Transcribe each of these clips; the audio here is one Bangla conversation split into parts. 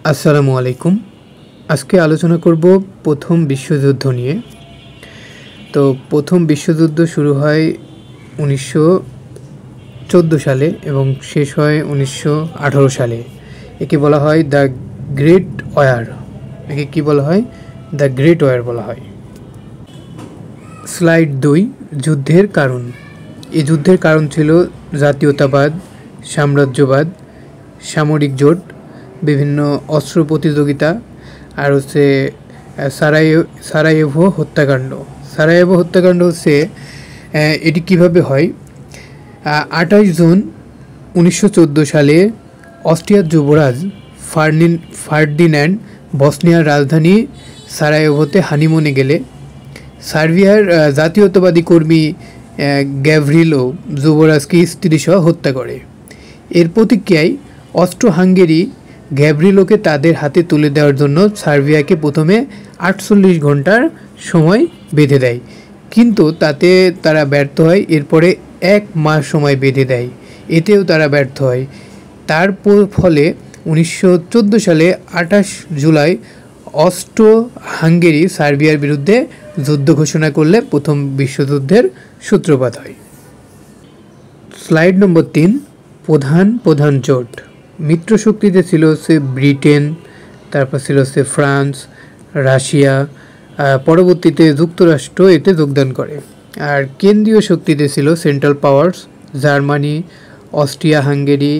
আসসালামু আলাইকুম। আজকে আলোচনা করব প্রথম বিশ্বযুদ্ধ নিয়ে। তো প্রথম বিশ্বযুদ্ধ শুরু হয় 1914 সালে এবং শেষ হয় 1918 সালে। একে বলা হয় দ্য গ্রেট ওয়ার। একে কী বলা হয়? দ্য গ্রেট ওয়ার বলা হয়। স্লাইড 2, যুদ্ধের কারণ। এই যুদ্ধের কারণ ছিল জাতীয়তাবাদ, সাম্রাজ্যবাদ, সামরিক জোট, বিভিন্ন অস্ত্র প্রতিযোগিতা, আর হচ্ছে সারায়েভো হত্যাকাণ্ড। সারায়েভো হত্যাকাণ্ড হচ্ছে এটি কিভাবে হয়? 28 জুন 1914 সালে অস্ট্রিয়ার যুবরাজ ফার্ডিন্যান্ড বসনিয়ার রাজধানী সারায়েভোতে হানিমুনে গেলে সার্বিয়ার জাতীয়তাবাদী কর্মী গ্যাভরিলো যুবরাজকে স্ত্রীসহ হত্যা করে। এর প্রতিক্রিয়ায় অস্ট্রো হাঙ্গেরি গ্যাভরিলোকে তাদের হাতে তুলে দেওয়ার জন্য সার্বিয়াকে প্রথমে 48 ঘন্টার সময় বেঁধে দেয়, কিন্তু তাতে তারা ব্যর্থ হয়। এরপরে 1 মাস সময় বেঁধে দেয়, এতেও তারা ব্যর্থ হয়। তার ফলে 1914 সালে 28 জুলাই অস্ট্রো হাঙ্গেরি সার্বিয়ার বিরুদ্ধে যুদ্ধ ঘোষণা করলে প্রথম বিশ্বযুদ্ধের সূত্রপাত হয়। স্লাইড নম্বর 3, প্রধান জোট। মিত্রশক্তিতে ছিল হচ্ছে ব্রিটেন, তারপর ছিল হচ্ছে ফ্রান্স, রাশিয়া, পরবর্তীতে যুক্তরাষ্ট্র এতে যোগদান করে। আর কেন্দ্রীয় শক্তিতে ছিল central powers, Germany, Austria Hungary,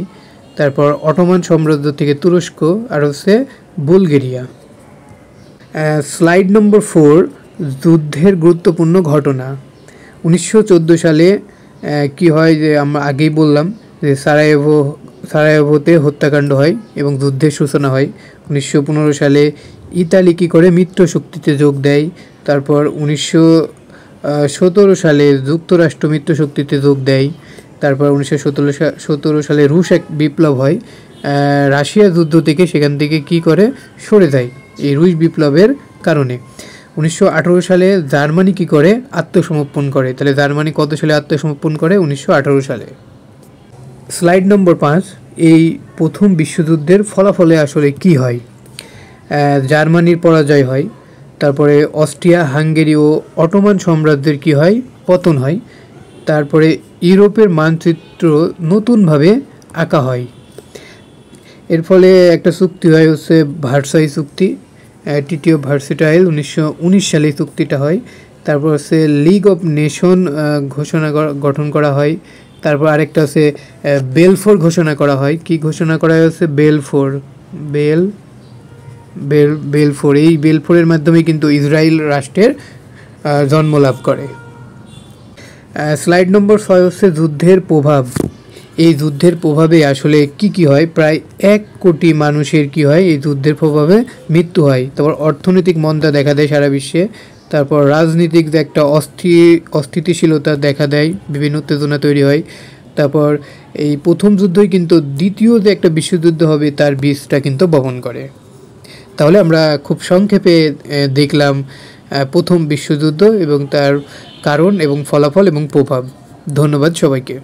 তারপর অটোমান সাম্রাজ্য থেকে তুরস্ক, আর হচ্ছে বুলগেরিয়া। স্লাইড নম্বর 4, যুদ্ধের গুরুত্বপূর্ণ ঘটনা। 1914 সালে কি হয়, যে আমরা আগেই বললাম যে সারায়েভোতে হত্যাকাণ্ড হয় এবং যুদ্ধের সূচনা হয়। 1915 সালে ইতালি কী করে? মিত্রশক্তিতে যোগ দেয়। তারপর 1917 সালে যুক্তরাষ্ট্র মিত্রশক্তিতে যোগ দেয়। তারপর 1917 সালে রুশ এক বিপ্লব হয়। রাশিয়া যুদ্ধ থেকে সেখান থেকে কি করে? সরে যায় এই রুশ বিপ্লবের কারণে। 1918 সালে জার্মানি কি করে? আত্মসমর্পণ করে। তাহলে জার্মানি কত সালে আত্মসমর্পণ করে? 1918 সালে। স্লাইড নম্বর 5, এই প্রথম বিশ্বযুদ্ধের ফলাফলে আসলে কি হয়? জার্মানির পরাজয় হয়, তারপরে অস্ট্রিয়া হাঙ্গেরি ও অটোমান সাম্রাজ্যের কি হয়? পতন হয়। তারপরে ইউরোপের মানচিত্র নতুনভাবে আঁকা হয়। এর ফলে একটা চুক্তি হয় হচ্ছে ভার্সাই চুক্তি, ট্রিটি অফ ভার্সাইটাইল। 1919 সালে চুক্তিটা হয়। তারপর হচ্ছে লিগ অফ নেশন গঠন করা হয়। তারপর আরেকটা হচ্ছে বেলফোর ঘোষণা করা হয়। কি ঘোষণা করা হয়েছে? বেলফোর। এই বেলফোরের মাধ্যমে কিন্তু ইসরায়েল রাষ্ট্রের জন্ম লাভ করে। স্লাইড নম্বর 6 হচ্ছে যুদ্ধের প্রভাব। এই যুদ্ধের প্রভাবে আসলে কি হয়? প্রায় 1 কোটি মানুষের কি হয়? এই যুদ্ধের প্রভাবে মৃত্যু হয়। তারপর অর্থনৈতিক মন্দা দেখা দেয় সারা বিশ্বে। তারপর রাজনীতিক যে একটা অস্থিতিশীলতা দেখা দেয়, বিভিন্ন উত্তেজনা তৈরি হয়। তারপর এই প্রথম যুদ্ধই কিন্তু দ্বিতীয় যে একটা বিশ্বযুদ্ধ হবে তার বীজটা কিন্তু বপন করে। তাহলে আমরা খুব সংক্ষেপে দেখলাম প্রথম বিশ্বযুদ্ধ এবং তার কারণ এবং ফলাফল এবং প্রভাব। ধন্যবাদ সবাইকে।